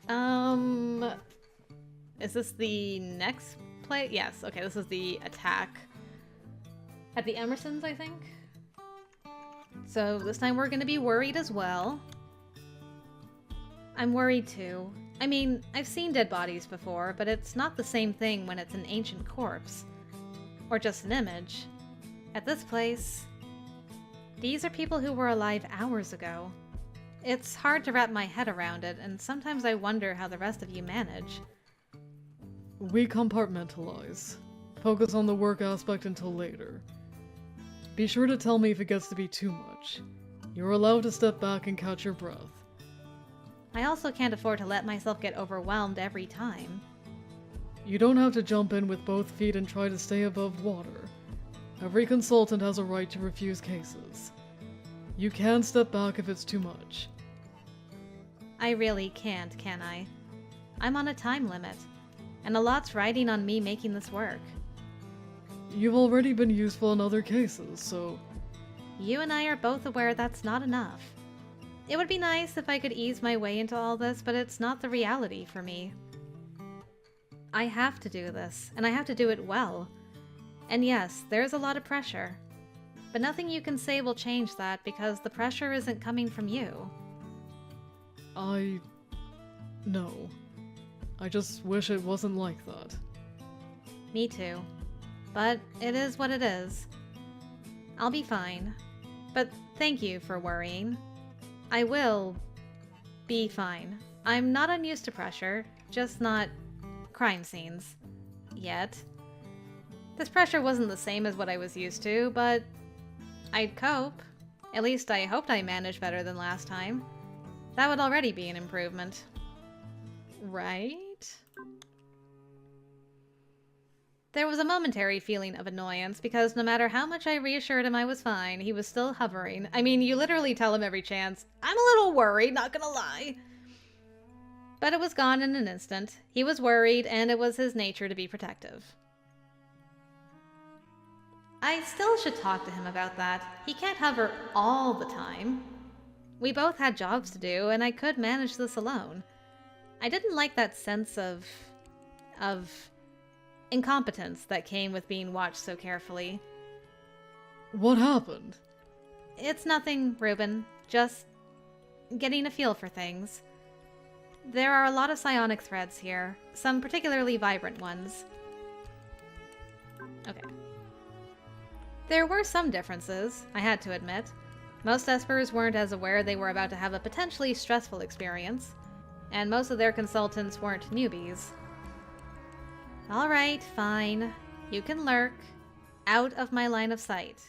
Um, is this the next play? Yes, okay, this is the attack at the Emersons, I think. So this time we're gonna be worried as well. I'm worried too. I mean, I've seen dead bodies before, but it's not the same thing when it's an ancient corpse. Or just an image. At this place, these are people who were alive hours ago. It's hard to wrap my head around it, and sometimes I wonder how the rest of you manage. We compartmentalize. Focus on the work aspect until later. Be sure to tell me if it gets to be too much. You're allowed to step back and catch your breath. I also can't afford to let myself get overwhelmed every time. You don't have to jump in with both feet and try to stay above water. Every consultant has a right to refuse cases. You can step back if it's too much. I really can't, can I? I'm on a time limit, and a lot's riding on me making this work. You've already been useful in other cases, so... You and I are both aware that's not enough. It would be nice if I could ease my way into all this, but it's not the reality for me. I have to do this, and I have to do it well. And yes, there's a lot of pressure. But nothing you can say will change that because the pressure isn't coming from you. No. I just wish it wasn't like that. Me too. But it is what it is. I'll be fine. But thank you for worrying. I will be fine. I'm not unused to pressure, just not crime scenes. Yet. This pressure wasn't the same as what I was used to, but I'd cope. At least I hoped I managed better than last time. That would already be an improvement. Right? There was a momentary feeling of annoyance because no matter how much I reassured him I was fine, he was still hovering. I mean, you literally tell him every chance, I'm a little worried, not gonna lie. But it was gone in an instant. He was worried, and it was his nature to be protective. I still should talk to him about that. He can't hover all the time. We both had jobs to do, and I could manage this alone. I didn't like that sense of incompetence that came with being watched so carefully. What happened? It's nothing, Reuben. Just getting a feel for things. There are a lot of psionic threads here, some particularly vibrant ones. Okay. There were some differences, I had to admit. Most Espers weren't as aware they were about to have a potentially stressful experience, and most of their consultants weren't newbies. Alright, fine. You can lurk. Out of my line of sight.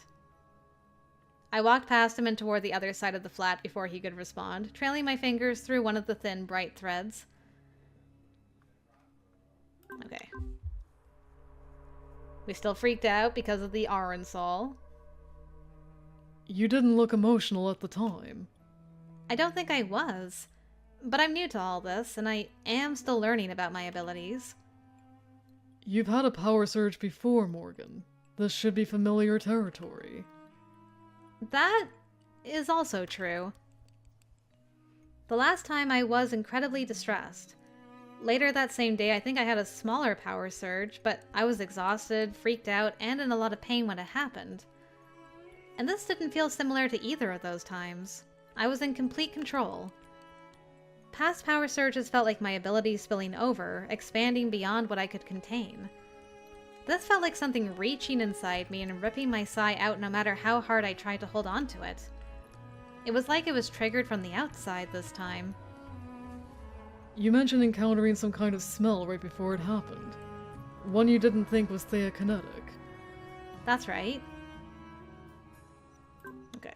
I walked past him and toward the other side of the flat before he could respond, trailing my fingers through one of the thin, bright threads. Okay. We still freaked out because of the Arensol. You didn't look emotional at the time. I don't think I was. But I'm new to all this, and I am still learning about my abilities. You've had a power surge before, Morgan. This should be familiar territory. That is also true. The last time I was incredibly distressed. Later that same day, I think I had a smaller power surge, but I was exhausted, freaked out, and in a lot of pain when it happened. And this didn't feel similar to either of those times. I was in complete control. Past power surges felt like my abilities spilling over, expanding beyond what I could contain. This felt like something reaching inside me and ripping my psi out no matter how hard I tried to hold on to it. It was like it was triggered from the outside this time. You mentioned encountering some kind of smell right before it happened. One you didn't think was theokinetic. That's right. Okay.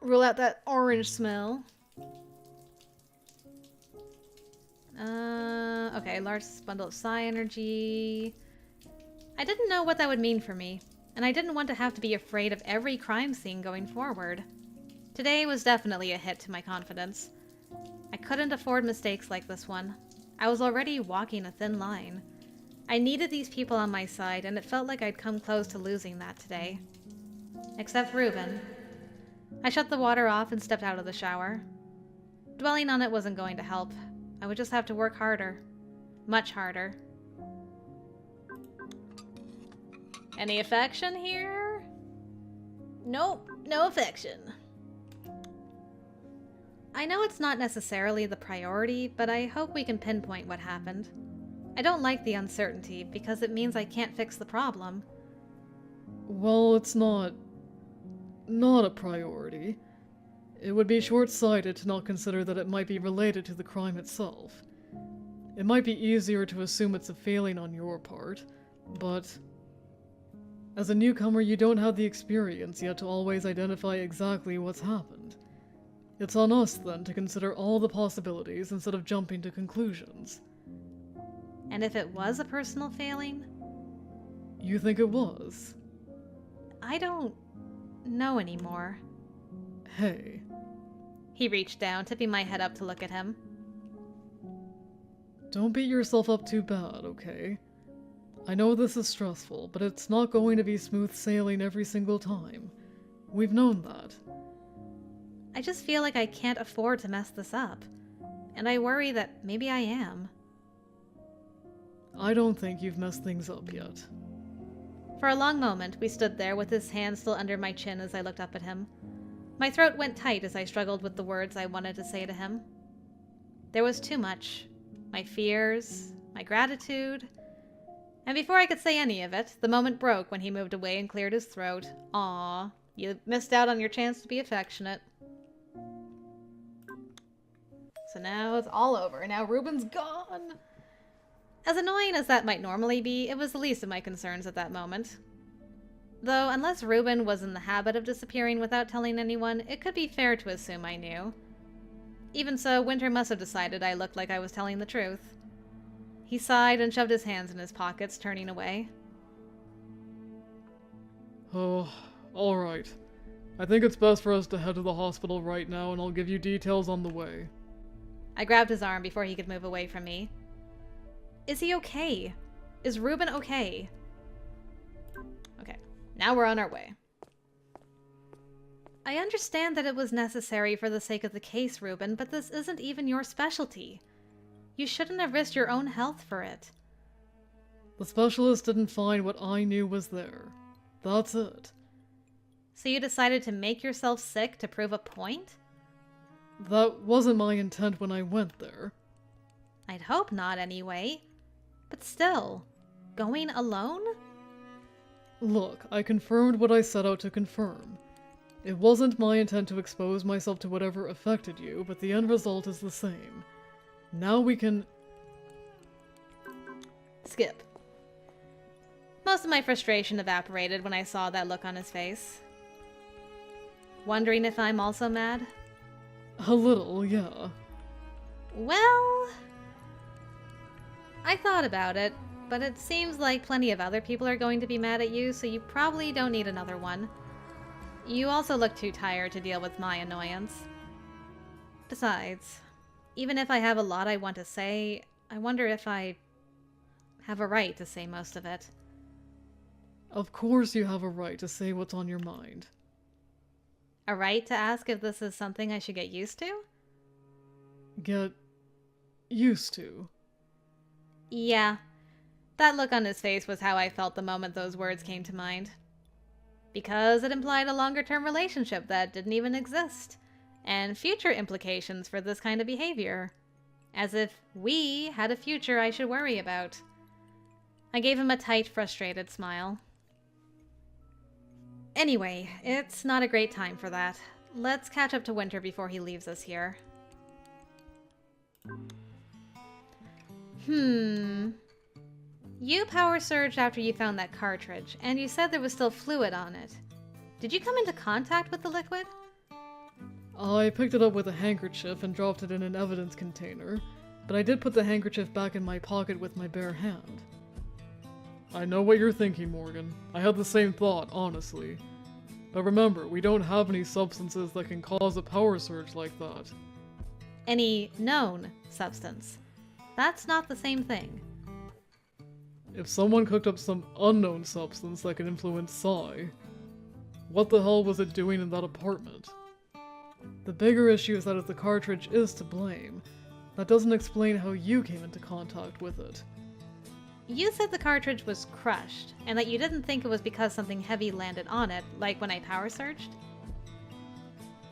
Rule out that orange smell. Okay, large bundle of psi energy. I didn't know what that would mean for me, and I didn't want to have to be afraid of every crime scene going forward. Today was definitely a hit to my confidence. I couldn't afford mistakes like this one. I was already walking a thin line. I needed these people on my side, and it felt like I'd come close to losing that today. Except Reuben. I shut the water off and stepped out of the shower. Dwelling on it wasn't going to help. I would just have to work harder. Much harder. Any affection here? Nope, no affection. I know it's not necessarily the priority, but I hope we can pinpoint what happened. I don't like the uncertainty because it means I can't fix the problem. Well, it's not a priority. It would be short-sighted to not consider that it might be related to the crime itself. It might be easier to assume it's a failing on your part, but as a newcomer, you don't have the experience yet to always identify exactly what's happened. It's on us, then, to consider all the possibilities instead of jumping to conclusions. And if it was a personal failing? You think it was? I don't know anymore. Hey. He reached down, tipping my head up to look at him. Don't beat yourself up too bad, okay? I know this is stressful, but it's not going to be smooth sailing every single time. We've known that. I just feel like I can't afford to mess this up. And I worry that maybe I am. I don't think you've messed things up yet. For a long moment, we stood there with his hand still under my chin as I looked up at him. My throat went tight as I struggled with the words I wanted to say to him. There was too much. My fears, my gratitude. And before I could say any of it, the moment broke when he moved away and cleared his throat. Aw, you missed out on your chance to be affectionate. So now it's all over. Now Reuben's gone. As annoying as that might normally be, it was the least of my concerns at that moment. Though, unless Reuben was in the habit of disappearing without telling anyone, it could be fair to assume I knew. Even so, Winter must have decided I looked like I was telling the truth. He sighed and shoved his hands in his pockets, turning away. Oh, alright. I think it's best for us to head to the hospital right now, and I'll give you details on the way. I grabbed his arm before he could move away from me. Is he okay? Is Reuben okay? Okay, now we're on our way. I understand that it was necessary for the sake of the case, Reuben, but this isn't even your specialty. You shouldn't have risked your own health for it. The specialist didn't find what I knew was there. That's it. So you decided to make yourself sick to prove a point? That wasn't my intent when I went there. I'd hope not, anyway. But still, going alone? Look, I confirmed what I set out to confirm. It wasn't my intent to expose myself to whatever affected you, but the end result is the same. Now we can... Skip. Most of my frustration evaporated when I saw that look on his face. Wondering if I'm also mad? A little, yeah. Well... I thought about it, but it seems like plenty of other people are going to be mad at you, so you probably don't need another one. You also look too tired to deal with my annoyance. Besides, even if I have a lot I want to say, I wonder if I have a right to say most of it. Of course you have a right to say what's on your mind. A right to ask if this is something I should get used to? Get used to. Yeah. That look on his face was how I felt the moment those words came to mind. Because it implied a longer-term relationship that didn't even exist, and future implications for this kind of behavior. As if we had a future I should worry about. I gave him a tight, frustrated smile. Anyway, it's not a great time for that. Let's catch up to Winter before he leaves us here. You power surged after you found that cartridge, and you said there was still fluid on it. Did you come into contact with the liquid? I picked it up with a handkerchief and dropped it in an evidence container, but I did put the handkerchief back in my pocket with my bare hand. I know what you're thinking, Morgan. I had the same thought, honestly. But remember, we don't have any substances that can cause a power surge like that. Any known substance. That's not the same thing. If someone cooked up some unknown substance that can influence Psi, what the hell was it doing in that apartment? The bigger issue is that if the cartridge is to blame, that doesn't explain how you came into contact with it. You said the cartridge was crushed, and that you didn't think it was because something heavy landed on it, like when I power surged?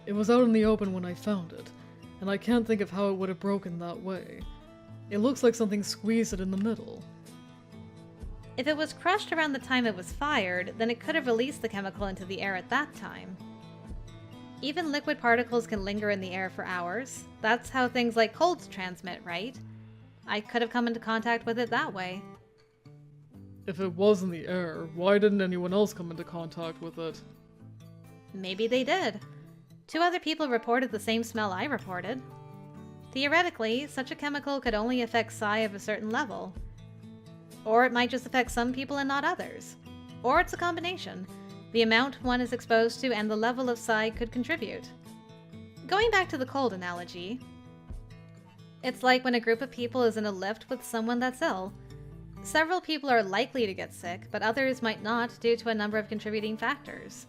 It was out in the open when I found it, and I can't think of how it would have broken that way. It looks like something squeezed it in the middle. If it was crushed around the time it was fired, then it could have released the chemical into the air at that time. Even liquid particles can linger in the air for hours. That's how things like colds transmit, right? I could have come into contact with it that way. If it was in the air, why didn't anyone else come into contact with it? Maybe they did. 2 other people reported the same smell I reported. Theoretically, such a chemical could only affect psi of a certain level. Or it might just affect some people and not others. Or it's a combination. The amount one is exposed to and the level of psi could contribute. Going back to the cold analogy, it's like when a group of people is in a lift with someone that's ill. Several people are likely to get sick, but others might not due to a number of contributing factors.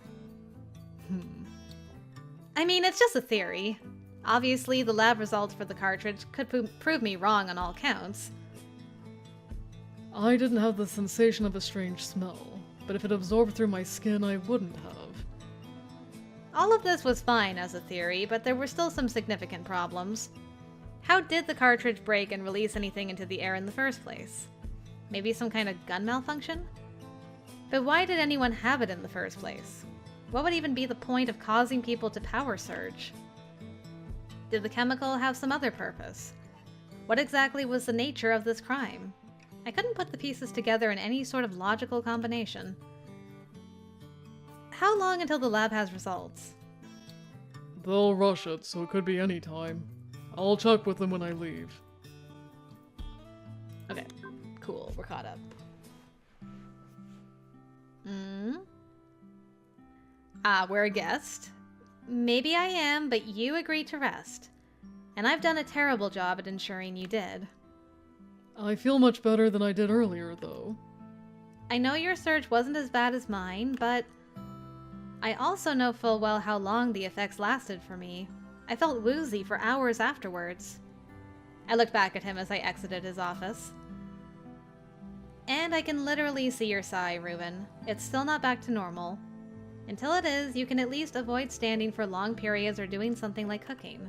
I mean, it's just a theory. Obviously, the lab results for the cartridge could prove me wrong on all counts. I didn't have the sensation of a strange smell, but if it absorbed through my skin, I wouldn't have. All of this was fine as a theory, but there were still some significant problems. How did the cartridge break and release anything into the air in the first place? Maybe some kind of gun malfunction? But why did anyone have it in the first place? What would even be the point of causing people to power surge? Did the chemical have some other purpose? What exactly was the nature of this crime? I couldn't put the pieces together in any sort of logical combination. How long until the lab has results? They'll rush it, so it could be any time. I'll check with them when I leave. Okay, cool, we're caught up. We're a guest. Maybe I am, but you agreed to rest. And I've done a terrible job at ensuring you did. I feel much better than I did earlier, though. I know your surge wasn't as bad as mine, but I also know full well how long the effects lasted for me. I felt woozy for hours afterwards. I looked back at him as I exited his office. And I can literally see your sigh, Reuben. It's still not back to normal. Until it is, you can at least avoid standing for long periods or doing something like cooking.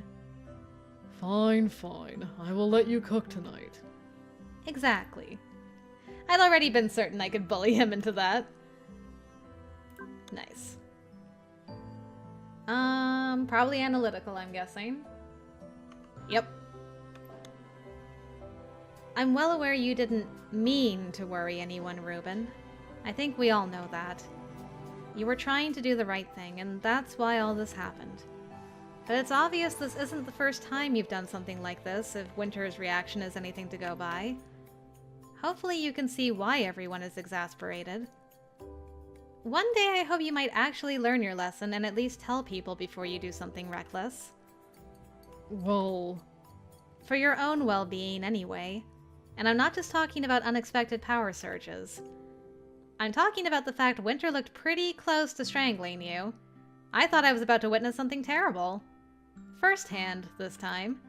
Fine, fine. I will let you cook tonight. Exactly. I'd already been certain I could bully him into that. Nice. Probably analytical, I'm guessing. Yep. I'm well aware you didn't mean to worry anyone, Reuben. I think we all know that. You were trying to do the right thing, and that's why all this happened. But it's obvious this isn't the first time you've done something like this, if Winter's reaction is anything to go by. Hopefully you can see why everyone is exasperated. One day I hope you might actually learn your lesson and at least tell people before you do something reckless. Well... For your own well-being, anyway. And I'm not just talking about unexpected power surges. I'm talking about the fact Winter looked pretty close to strangling you. I thought I was about to witness something terrible. Firsthand, this time.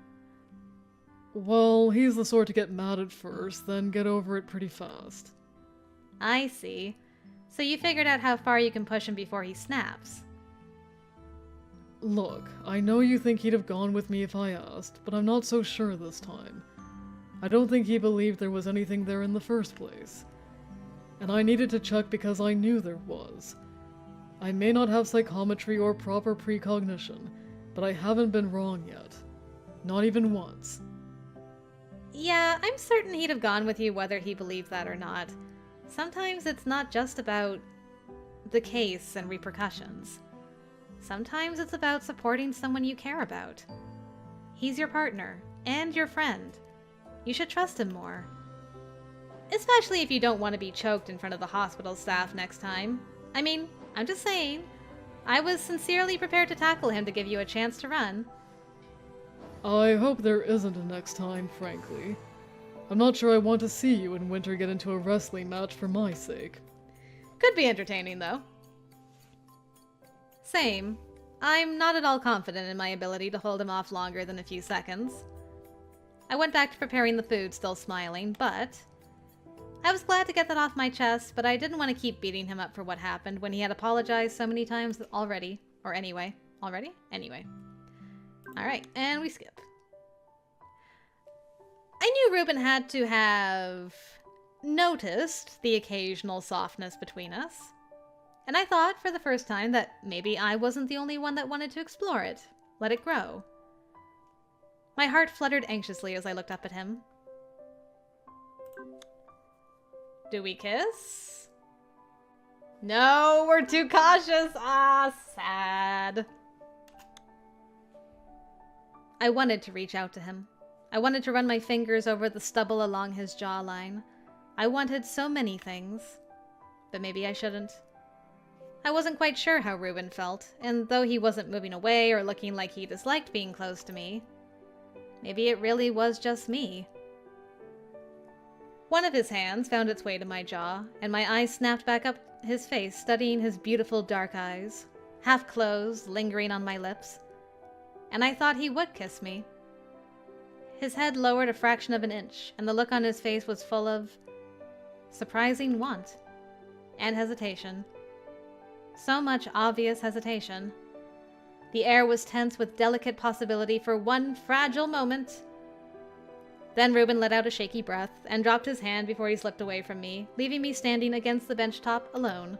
Well, he's the sort to get mad at first, then get over it pretty fast. I see. So you figured out how far you can push him before he snaps. Look, I know you think he'd have gone with me if I asked, but I'm not so sure this time. I don't think he believed there was anything there in the first place. And I needed to check because I knew there was. I may not have psychometry or proper precognition, but I haven't been wrong yet. Not even once. Yeah, I'm certain he'd have gone with you whether he believed that or not. Sometimes it's not just about the case and repercussions. Sometimes it's about supporting someone you care about. He's your partner, and your friend. You should trust him more. Especially if you don't want to be choked in front of the hospital staff next time. I mean, I'm just saying. I was sincerely prepared to tackle him to give you a chance to run. I hope there isn't a next time, frankly. I'm not sure I want to see you and Winter get into a wrestling match for my sake. Could be entertaining, though. Same. I'm not at all confident in my ability to hold him off longer than a few seconds. I went back to preparing the food, still smiling, but I was glad to get that off my chest, but I didn't want to keep beating him up for what happened when he had apologized so many times already. Or anyway. Already? Anyway. Alright, and we skip. I knew Reuben had to have noticed the occasional softness between us. And I thought, for the first time, that maybe I wasn't the only one that wanted to explore it. Let it grow. My heart fluttered anxiously as I looked up at him. Do we kiss? No, we're too cautious. Ah, sad. I wanted to reach out to him. I wanted to run my fingers over the stubble along his jawline. I wanted so many things. But maybe I shouldn't. I wasn't quite sure how Reuben felt, and though he wasn't moving away or looking like he disliked being close to me, maybe it really was just me. One of his hands found its way to my jaw, and my eyes snapped back up his face, studying his beautiful dark eyes, half closed, lingering on my lips. And I thought he would kiss me. His head lowered a fraction of an inch, and the look on his face was full of surprising want and hesitation. So much obvious hesitation. The air was tense with delicate possibility for one fragile moment. Then Reuben let out a shaky breath and dropped his hand before he slipped away from me, leaving me standing against the bench top alone.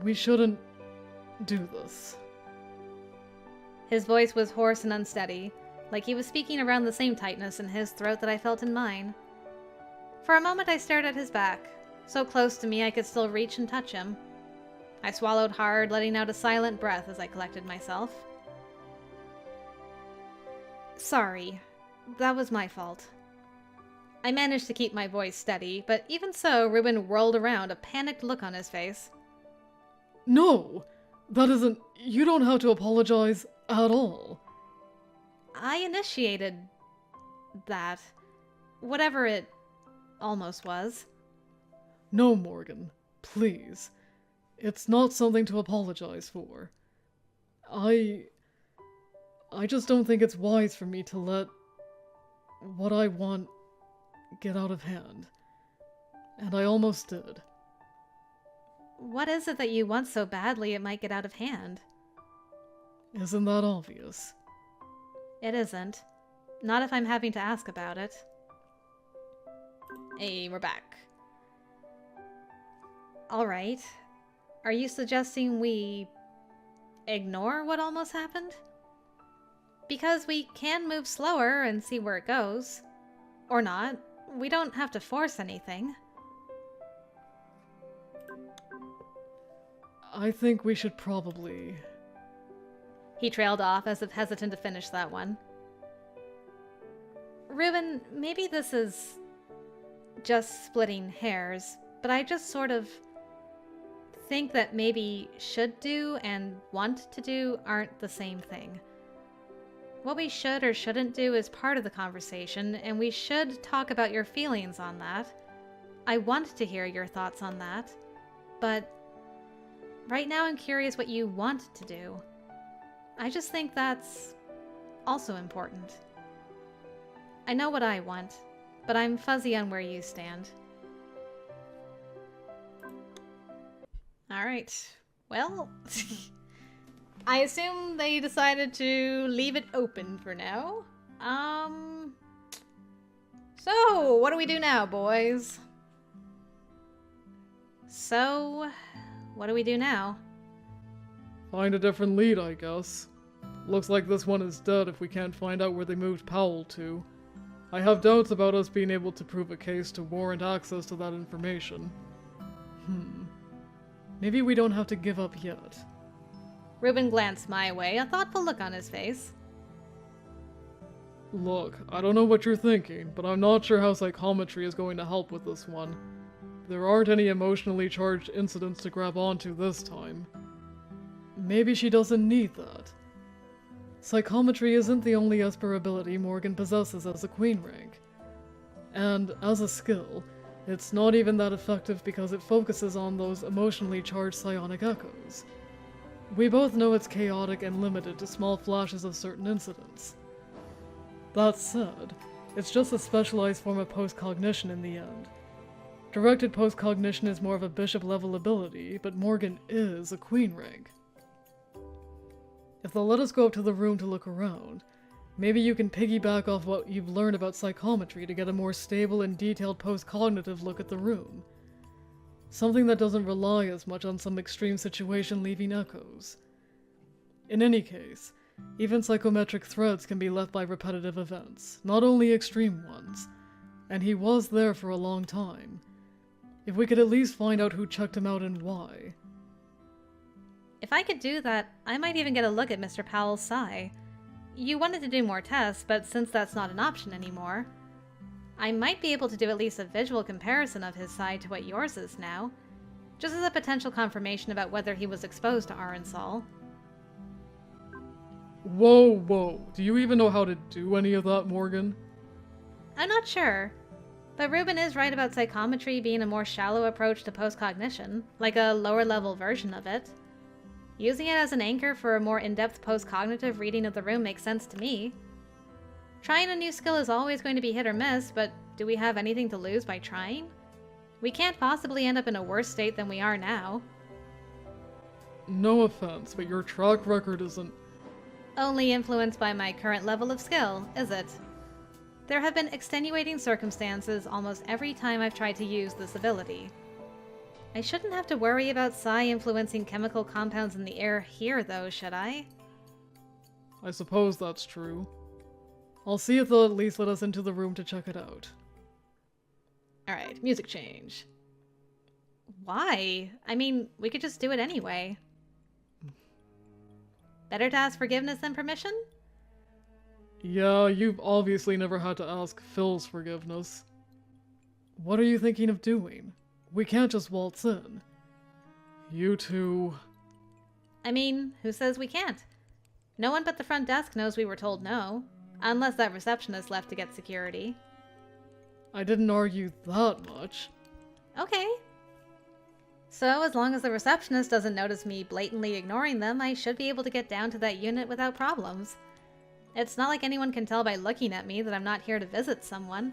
We shouldn't do this. His voice was hoarse and unsteady, like he was speaking around the same tightness in his throat that I felt in mine. For a moment I stared at his back, so close to me I could still reach and touch him. I swallowed hard, letting out a silent breath as I collected myself. Sorry. That was my fault. I managed to keep my voice steady, but even so, Reuben whirled around, a panicked look on his face. No! That isn't... You don't have to apologize at all. I initiated that. Whatever it almost was. No, Morgan. Please. It's not something to apologize for. I just don't think it's wise for me to let what I want get out of hand. And I almost did. What is it that you want so badly it might get out of hand? Isn't that obvious? It isn't. Not if I'm having to ask about it. Hey, we're back. Alright. Are you suggesting we ignore what almost happened? Because we can move slower and see where it goes. Or not. We don't have to force anything. I think we should probably... He trailed off as if hesitant to finish that one. Reuben, maybe this is just splitting hairs, but I just sort of think that maybe should do and want to do aren't the same thing. What we should or shouldn't do is part of the conversation, and we should talk about your feelings on that. I want to hear your thoughts on that, but right now I'm curious what you want to do. I just think that's also important. I know what I want, but I'm fuzzy on where you stand. Alright, well, I assume they decided to leave it open for now. So, what do we do now, boys? So, what do we do now? Find a different lead, I guess. Looks like this one is dead if we can't find out where they moved Powell to. I have doubts about us being able to prove a case to warrant access to that information. Maybe we don't have to give up yet. Reuben glanced my way, a thoughtful look on his face. Look, I don't know what you're thinking, but I'm not sure how psychometry is going to help with this one. There aren't any emotionally charged incidents to grab onto this time. Maybe she doesn't need that. Psychometry isn't the only Esper ability Morgan possesses as a queen rank. And, as a skill, it's not even that effective because it focuses on those emotionally charged psionic echoes. We both know it's chaotic and limited to small flashes of certain incidents. That said, it's just a specialized form of post-cognition in the end. Directed post-cognition is more of a bishop-level ability, but Morgan is a queen rank. If they'll let us go up to the room to look around, maybe you can piggyback off what you've learned about psychometry to get a more stable and detailed post-cognitive look at the room. Something that doesn't rely as much on some extreme situation leaving echoes. In any case, even psychometric threads can be left by repetitive events, not only extreme ones, and he was there for a long time. If we could at least find out who checked him out and why. If I could do that, I might even get a look at Mr. Powell's psi. You wanted to do more tests, but since that's not an option anymore, I might be able to do at least a visual comparison of his psi to what yours is now, just as a potential confirmation about whether he was exposed to Arensol. Whoa. Do you even know how to do any of that, Morgan? I'm not sure, but Reuben is right about psychometry being a more shallow approach to post-cognition, like a lower-level version of it. Using it as an anchor for a more in-depth post-cognitive reading of the room makes sense to me. Trying a new skill is always going to be hit or miss, but do we have anything to lose by trying? We can't possibly end up in a worse state than we are now. No offense, but your track record isn't... Only influenced by my current level of skill, is it? There have been extenuating circumstances almost every time I've tried to use this ability. I shouldn't have to worry about psi influencing chemical compounds in the air here, though, should I? I suppose that's true. I'll see if they'll at least let us into the room to check it out. Alright, music change. Why? I mean, we could just do it anyway. Better to ask forgiveness than permission? Yeah, you've obviously never had to ask Phil's forgiveness. What are you thinking of doing? We can't just waltz in. You two... I mean, who says we can't? No one but the front desk knows we were told no. Unless that receptionist left to get security. I didn't argue that much. Okay. So, as long as the receptionist doesn't notice me blatantly ignoring them, I should be able to get down to that unit without problems. It's not like anyone can tell by looking at me that I'm not here to visit someone.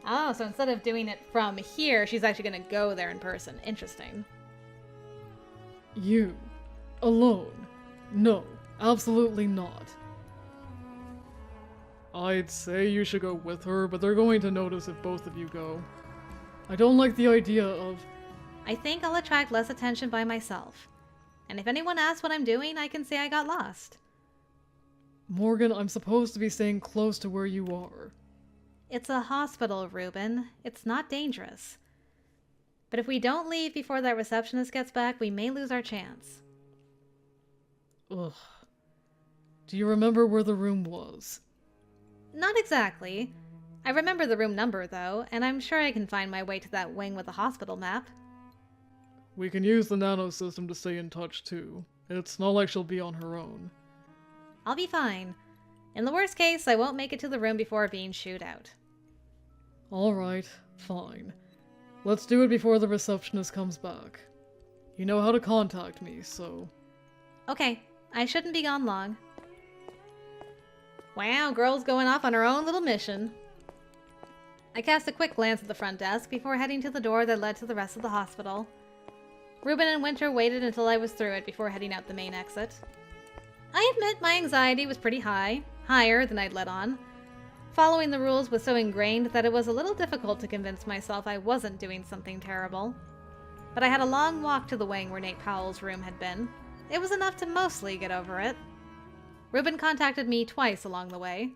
Oh, so instead of doing it from here, she's actually going to go there in person. Interesting. You. Alone. No, absolutely not. I'd say you should go with her, but they're going to notice if both of you go. I don't like the idea of... I think I'll attract less attention by myself. And if anyone asks what I'm doing, I can say I got lost. Morgan, I'm supposed to be staying close to where you are. It's a hospital, Reuben. It's not dangerous. But if we don't leave before that receptionist gets back, we may lose our chance. Ugh. Do you remember where the room was? Not exactly. I remember the room number, though, and I'm sure I can find my way to that wing with the hospital map. We can use the nano system to stay in touch, too. It's not like she'll be on her own. I'll be fine. In the worst case, I won't make it to the room before being shooed out. Alright, fine. Let's do it before the receptionist comes back. You know how to contact me, so... Okay, I shouldn't be gone long. Wow, girl's going off on her own little mission. I cast a quick glance at the front desk before heading to the door that led to the rest of the hospital. Reuben and Winter waited until I was through it before heading out the main exit. I admit my anxiety was pretty high, higher than I'd let on. Following the rules was so ingrained that it was a little difficult to convince myself I wasn't doing something terrible. But I had a long walk to the wing where Nate Powell's room had been. It was enough to mostly get over it. Reuben contacted me twice along the way,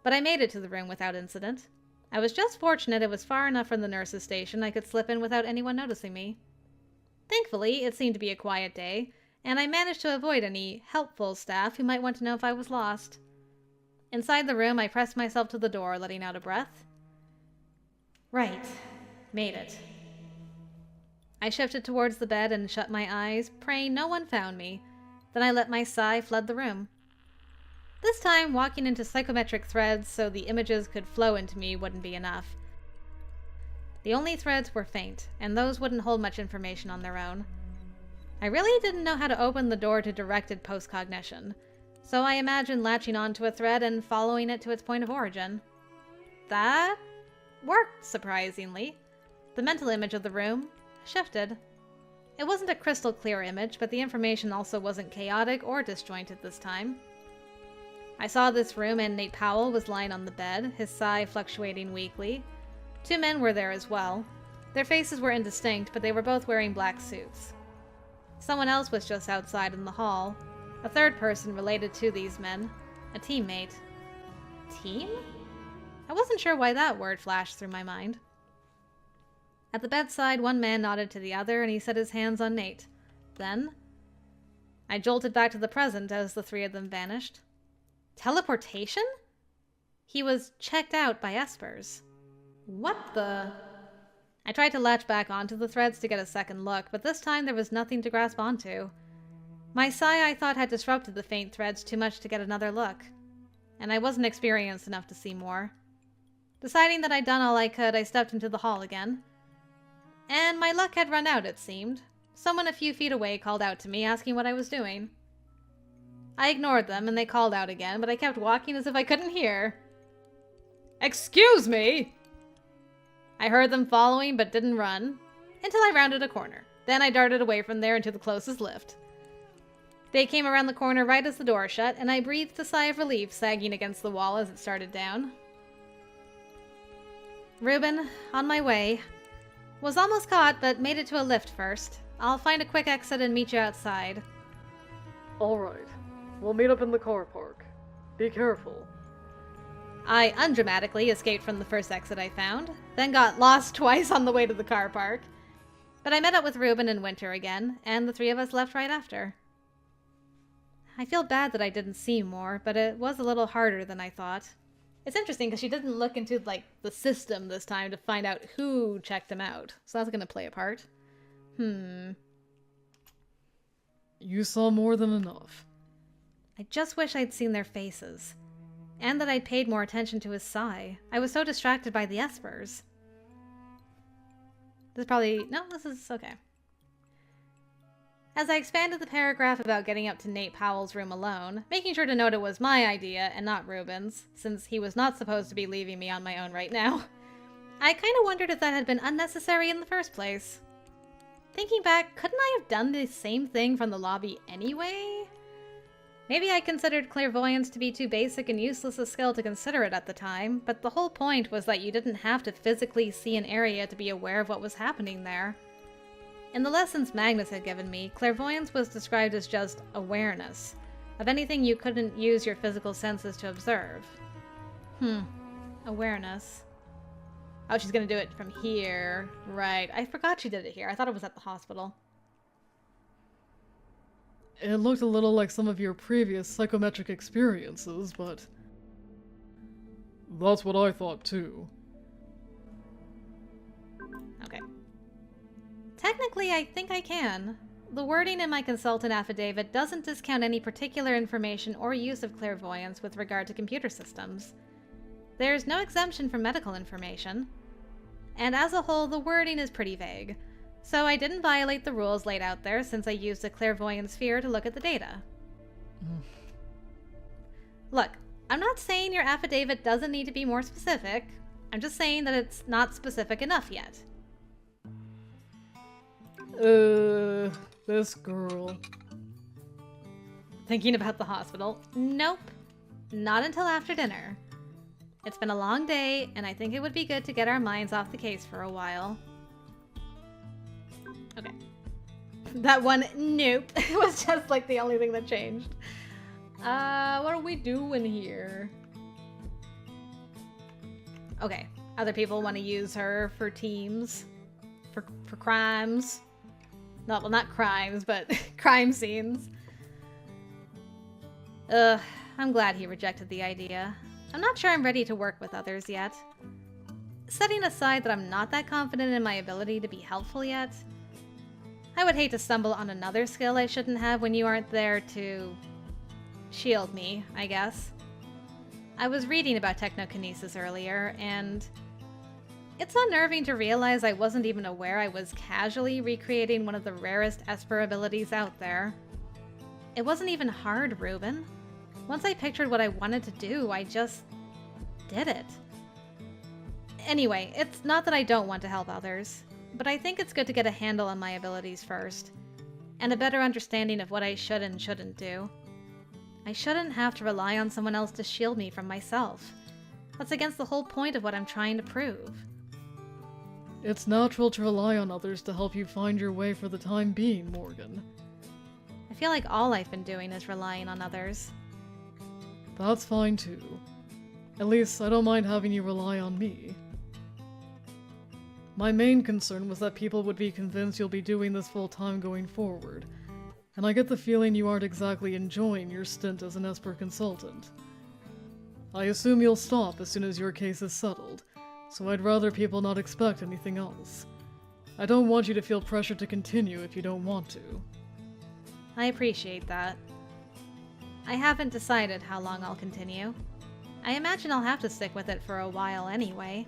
but I made it to the room without incident. I was just fortunate it was far enough from the nurse's station I could slip in without anyone noticing me. Thankfully, it seemed to be a quiet day, and I managed to avoid any helpful staff who might want to know if I was lost. Inside the room, I pressed myself to the door, letting out a breath. Right. Made it. I shifted towards the bed and shut my eyes, praying no one found me. Then I let my sigh flood the room. This time, walking into psychometric threads so the images could flow into me wouldn't be enough. The only threads were faint, and those wouldn't hold much information on their own. I really didn't know how to open the door to directed post-cognition, So I imagined latching onto a thread and following it to its point of origin. That worked, surprisingly. The mental image of the room shifted. It wasn't a crystal clear image, but the information also wasn't chaotic or disjointed this time. I saw this room and Nate Powell was lying on the bed, his sigh fluctuating weakly. 2 men were there as well. Their faces were indistinct, but they were both wearing black suits. Someone else was just outside in the hall. A third person related to these men. A teammate. Team? I wasn't sure why that word flashed through my mind. At the bedside, one man nodded to the other and he set his hands on Nate. Then, I jolted back to the present as the 3 of them vanished. Teleportation? He was checked out by Espers. What the... I tried to latch back onto the threads to get a second look, but this time there was nothing to grasp onto. My sigh, I thought, had disrupted the faint threads too much to get another look. And I wasn't experienced enough to see more. Deciding that I'd done all I could, I stepped into the hall again. And my luck had run out, it seemed. Someone a few feet away called out to me, asking what I was doing. I ignored them, and they called out again, but I kept walking as if I couldn't hear. "Excuse me!" I heard them following, but didn't run, until I rounded a corner. Then I darted away from there into the closest lift. They came around the corner right as the door shut, and I breathed a sigh of relief, sagging against the wall as it started down. Reuben, on my way. Was almost caught, but made it to a lift first. I'll find a quick exit and meet you outside. Alright. We'll meet up in the car park. Be careful. I undramatically escaped from the first exit I found, then got lost twice on the way to the car park. But I met up with Reuben and Winter again, and the 3 of us left right after. I feel bad that I didn't see more, but it was a little harder than I thought. It's interesting because she didn't look into, the system this time to find out who checked him out. So that's going to play a part. You saw more than enough. I just wish I'd seen their faces. And that I'd paid more attention to his sigh. I was so distracted by the Espers. This is okay. As I expanded the paragraph about getting up to Nate Powell's room alone, making sure to note it was my idea and not Reuben's, since he was not supposed to be leaving me on my own right now, I kind of wondered if that had been unnecessary in the first place. Thinking back, couldn't I have done the same thing from the lobby anyway? Maybe I considered clairvoyance to be too basic and useless a skill to consider it at the time, but the whole point was that you didn't have to physically see an area to be aware of what was happening there. In the lessons Magnus had given me, clairvoyance was described as just awareness, of anything you couldn't use your physical senses to observe. Awareness. Oh, she's gonna do it from here. Right, I forgot she did it here. I thought it was at the hospital. It looked a little like some of your previous psychometric experiences, but... That's what I thought too. Okay. Technically, I think I can. The wording in my consultant affidavit doesn't discount any particular information or use of clairvoyance with regard to computer systems. There's no exemption for medical information. And as a whole, the wording is pretty vague. So I didn't violate the rules laid out there since I used a clairvoyant sphere to look at the data. Look, I'm not saying your affidavit doesn't need to be more specific. I'm just saying that it's not specific enough yet. This girl. Thinking about the hospital? Nope. Not until after dinner. It's been a long day, and I think it would be good to get our minds off the case for a while. Okay. That one, nope. It was just like the only thing that changed. What are we doing here? Okay. Other people want to use her for teams. For crimes. No, well, not crimes, but crime scenes. I'm glad he rejected the idea. I'm not sure I'm ready to work with others yet. Setting aside that I'm not that confident in my ability to be helpful yet, I would hate to stumble on another skill I shouldn't have when you aren't there to shield me, I guess. I was reading about technokinesis earlier, and it's unnerving to realize I wasn't even aware I was casually recreating one of the rarest Esper abilities out there. It wasn't even hard, Reuben. Once I pictured what I wanted to do, I just did it. Anyway, it's not that I don't want to help others, but I think it's good to get a handle on my abilities first, and a better understanding of what I should and shouldn't do. I shouldn't have to rely on someone else to shield me from myself. That's against the whole point of what I'm trying to prove. It's natural to rely on others to help you find your way for the time being, Morgan. I feel like all I've been doing is relying on others. That's fine too. At least I don't mind having you rely on me. My main concern was that people would be convinced you'll be doing this full-time going forward, and I get the feeling you aren't exactly enjoying your stint as an Esper consultant. I assume you'll stop as soon as your case is settled, so I'd rather people not expect anything else. I don't want you to feel pressured to continue if you don't want to. I appreciate that. I haven't decided how long I'll continue. I imagine I'll have to stick with it for a while anyway.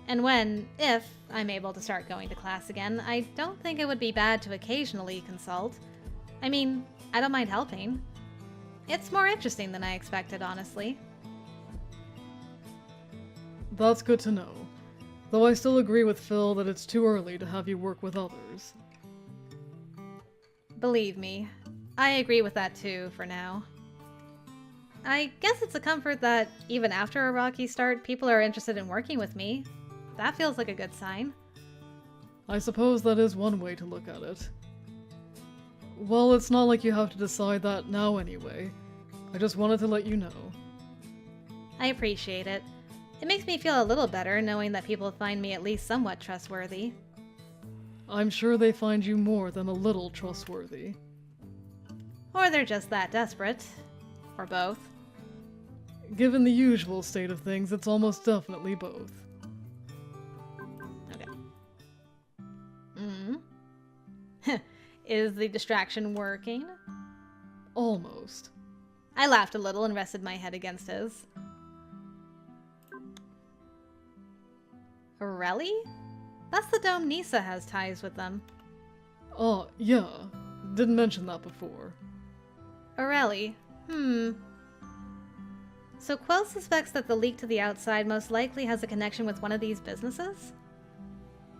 And if I'm able to start going to class again, I don't think it would be bad to occasionally consult. I mean, I don't mind helping. It's more interesting than I expected, honestly. That's good to know, though I still agree with Phil that it's too early to have you work with others. Believe me, I agree with that too, for now. I guess it's a comfort that, even after a rocky start, people are interested in working with me. That feels like a good sign. I suppose that is one way to look at it. Well, it's not like you have to decide that now anyway. I just wanted to let you know. I appreciate it. It makes me feel a little better knowing that people find me at least somewhat trustworthy. I'm sure they find you more than a little trustworthy. Or they're just that desperate. Or both. Given the usual state of things, it's almost definitely both. Okay. Is the distraction working? Almost. I laughed a little and rested my head against his. Really? That's the dome Nisa has ties with them. Oh, yeah. Didn't mention that before. Aurelie. So Quill suspects that the leak to the outside most likely has a connection with one of these businesses?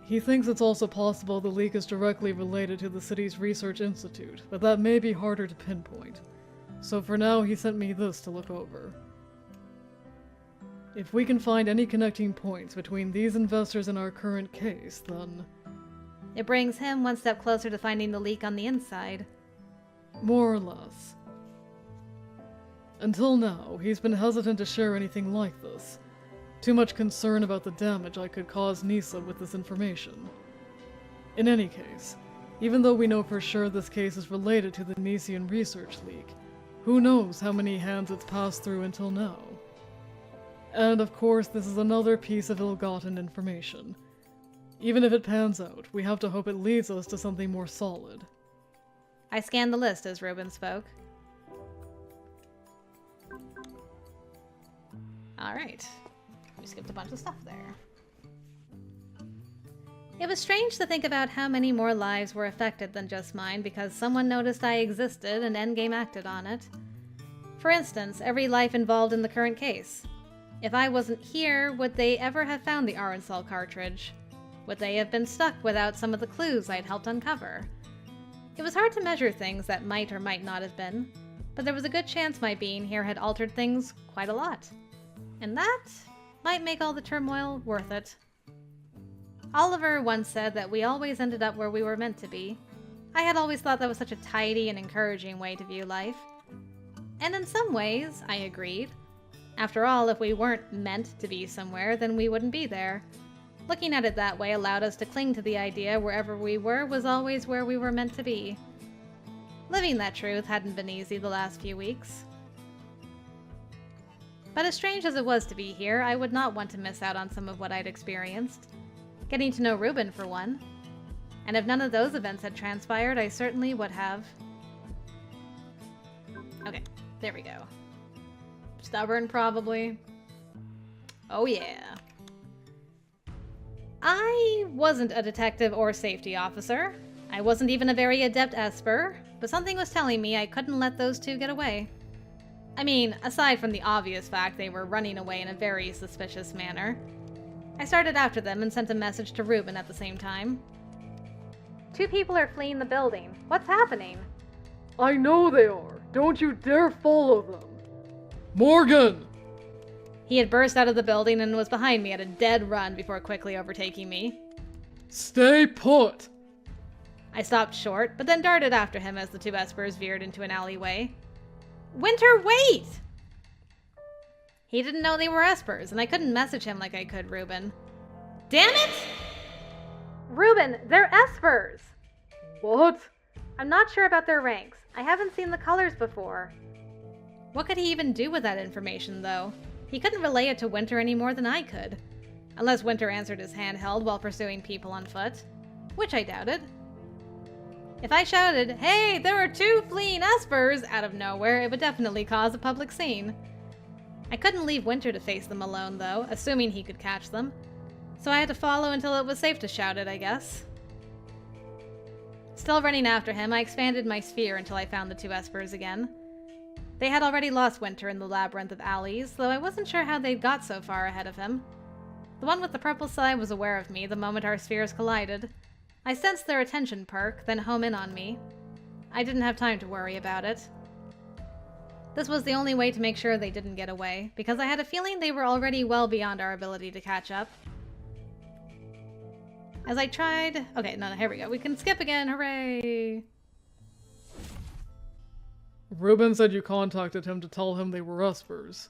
He thinks it's also possible the leak is directly related to the city's research institute, but that may be harder to pinpoint. So for now, he sent me this to look over. If we can find any connecting points between these investors and our current case, then... It brings him one step closer to finding the leak on the inside. More or less. Until now, he's been hesitant to share anything like this. Too much concern about the damage I could cause Nisa with this information. In any case, even though we know for sure this case is related to the Nisian research leak, who knows how many hands it's passed through until now? And of course, this is another piece of ill-gotten information. Even if it pans out, we have to hope it leads us to something more solid. I scanned the list as Reuben spoke. Alright. We skipped a bunch of stuff there. It was strange to think about how many more lives were affected than just mine because someone noticed I existed and Endgame acted on it. For instance, every life involved in the current case. If I wasn't here, would they ever have found the Arensol cartridge? Would they have been stuck without some of the clues I'd helped uncover? It was hard to measure things that might or might not have been, but there was a good chance my being here had altered things quite a lot. And that might make all the turmoil worth it. Oliver once said that we always ended up where we were meant to be. I had always thought that was such a tidy and encouraging way to view life. And in some ways, I agreed. After all, if we weren't meant to be somewhere, then we wouldn't be there. Looking at it that way allowed us to cling to the idea wherever we were was always where we were meant to be. Living that truth hadn't been easy the last few weeks. But as strange as it was to be here, I would not want to miss out on some of what I'd experienced. Getting to know Reuben, for one. And if none of those events had transpired, I certainly would have. Okay, there we go. Stubborn, probably. Oh yeah. I wasn't a detective or safety officer. I wasn't even a very adept Esper. but something was telling me I couldn't let those two get away. I mean, aside from the obvious fact they were running away in a very suspicious manner. I started after them and sent a message to Reuben at the same time. 2 people are fleeing the building. What's happening? I know they are. Don't you dare follow them. Morgan! He had burst out of the building and was behind me at a dead run before quickly overtaking me. Stay put! I stopped short, but then darted after him as the 2 Espers veered into an alleyway. Winter, wait! He didn't know they were Espers, and I couldn't message him like I could Reuben. Damn it! Reuben, they're Espers! What? I'm not sure about their ranks. I haven't seen the colors before. What could he even do with that information, though? He couldn't relay it to Winter any more than I could. Unless Winter answered his handheld while pursuing people on foot. Which I doubted. If I shouted, "Hey, there are 2 fleeing Espers!" out of nowhere, it would definitely cause a public scene. I couldn't leave Winter to face them alone, though, assuming he could catch them. So I had to follow until it was safe to shout it, I guess. Still running after him, I expanded my sphere until I found the 2 Espers again. They had already lost Winter in the labyrinth of alleys, though I wasn't sure how they'd got so far ahead of him. The one with the purple side was aware of me the moment our spheres collided. I sensed their attention perk, then home in on me. I didn't have time to worry about it. This was the only way to make sure they didn't get away, because I had a feeling they were already well beyond our ability to catch up. As I tried... Okay, no, here we go. We can skip again, hooray! Reuben said you contacted him to tell him they were Espers.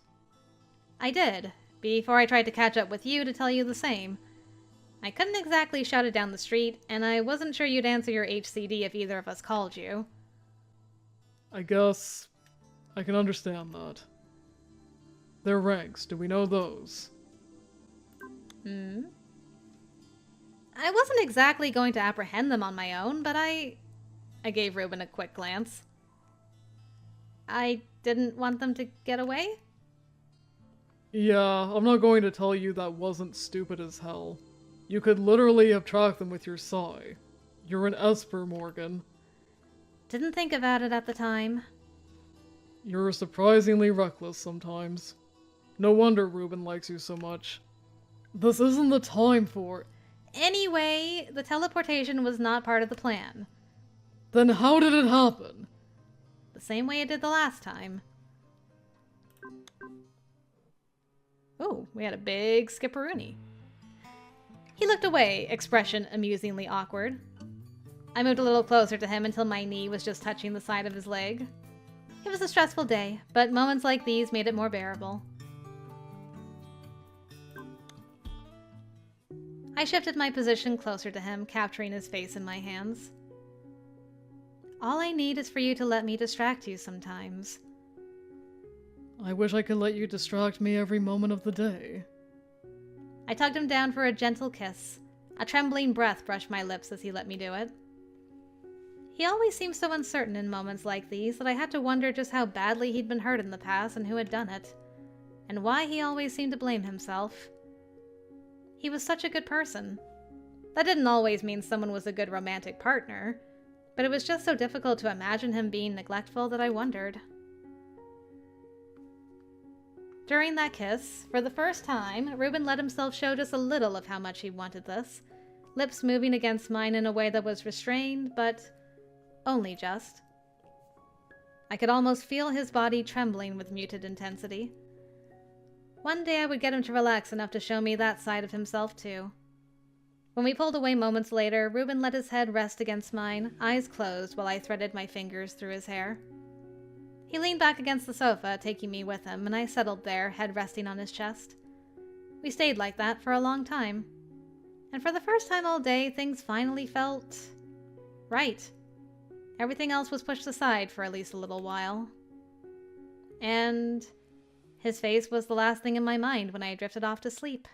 I did, before I tried to catch up with you to tell you the same. I couldn't exactly shout it down the street, and I wasn't sure you'd answer your HCD if either of us called you. I guess I can understand that. Their ranks, do we know those? I wasn't exactly going to apprehend them on my own, but I gave Reuben a quick glance. I didn't want them to get away? Yeah, I'm not going to tell you that wasn't stupid as hell. You could literally have tracked them with your Psi. You're an Esper, Morgan. Didn't think about it at the time. You're surprisingly reckless sometimes. No wonder Reuben likes you so much. This isn't the time for... Anyway, the teleportation was not part of the plan. Then how did it happen? The same way it did the last time. Ooh, we had a big skipperoonie. He looked away, expression amusingly awkward. I moved a little closer to him until my knee was just touching the side of his leg. It was a stressful day, but moments like these made it more bearable. I shifted my position closer to him, capturing his face in my hands. All I need is for you to let me distract you sometimes. I wish I could let you distract me every moment of the day. I tugged him down for a gentle kiss. A trembling breath brushed my lips as he let me do it. He always seemed so uncertain in moments like these that I had to wonder just how badly he'd been hurt in the past and who had done it, and why he always seemed to blame himself. He was such a good person. That didn't always mean someone was a good romantic partner, but it was just so difficult to imagine him being neglectful that I wondered. During that kiss, for the first time, Reuben let himself show just a little of how much he wanted this, lips moving against mine in a way that was restrained, but only just. I could almost feel his body trembling with muted intensity. One day I would get him to relax enough to show me that side of himself too. When we pulled away moments later, Reuben let his head rest against mine, eyes closed while I threaded my fingers through his hair. He leaned back against the sofa, taking me with him, and I settled there, head resting on his chest. We stayed like that for a long time. And for the first time all day, things finally felt... right. Everything else was pushed aside for at least a little while. And his face was the last thing in my mind when I drifted off to sleep.